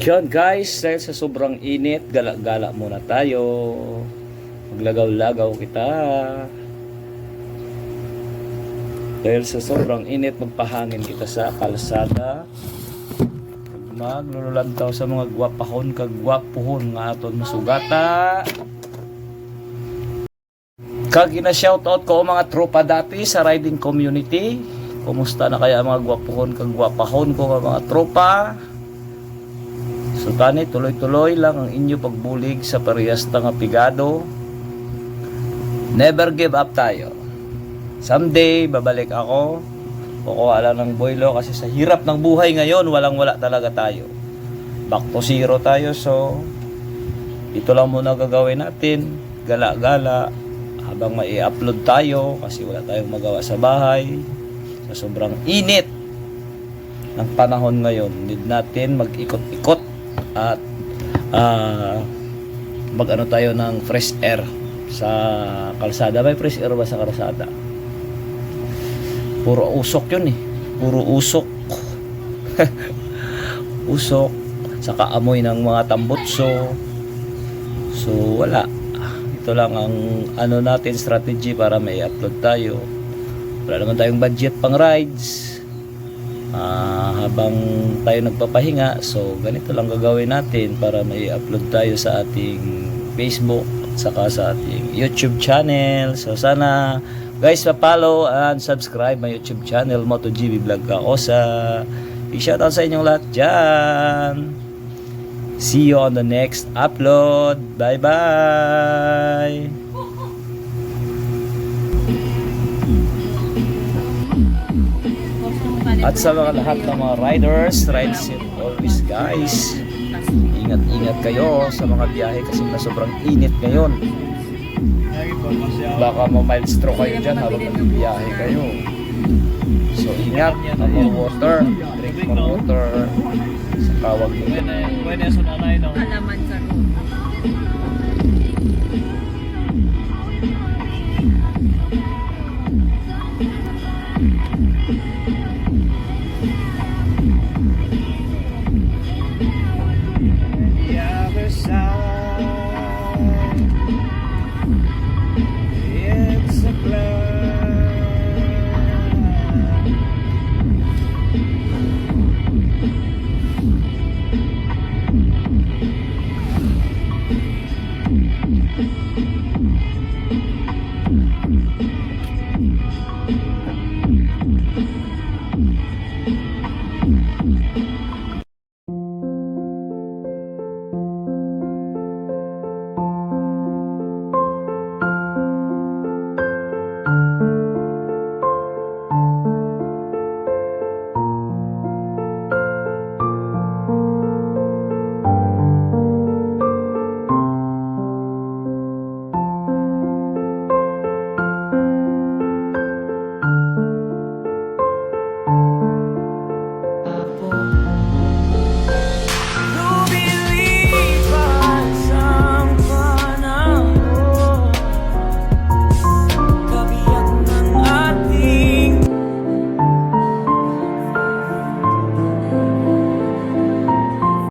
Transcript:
Yun guys, dahil sa sobrang init, gala-gala muna tayo. Maglagaw-lagaw kita. Dahil sa sobrang init, magpahangin kita sa kalsada. Maglululantaw sa mga gwapahon, kagwapuhon nga aton masugata. Kag ina-shoutout ko ang mga tropa dati sa riding community. Kumusta na kaya mga gwapuhon, kagwapahon ko mga tropa? So tani, tuloy-tuloy lang ang inyo pagbulig sa parehas nga pigado. Never give up tayo. Someday, babalik ako. Kukuha lang ng boylo kasi sa hirap ng buhay ngayon, walang-wala talaga tayo. Back to zero tayo. So, ito lang muna gagawin natin. Gala-gala. Habang mai-upload tayo kasi wala tayong magawa sa bahay. Sa sobrang init ng panahon ngayon, need natin mag-ikot-ikot at mag-ano tayo ng fresh air sa kalsada. May fresh air ba sa kalsada? Puro usok yun eh. Puro usok. Usok. Saka amoy ng mga tambutso. So wala. Ito lang ang ano natin, strategy para may upload tayo. Wala naman tayong budget pang rides. Habang tayo nagpapahinga, so ganito lang gagawin natin para may upload tayo sa ating Facebook at saka sa ating YouTube channel. So sana guys pa-follow and subscribe my YouTube channel, MotoGB Vlog Kaosa. Big shoutout sa inyong lahat dyan. See you on the next upload. Bye bye. At sa mga lahat ng mga riders, ride safe always guys. Ingat-ingat kayo sa mga biyahe kasi na sobrang init ngayon. Baka ma-mild stroke kayo dyan habang nagbibiyahe kayo. So ingat, more water, drink more water. Sa kawag nyo. Pwede sa nanay, no? Alaman sa room.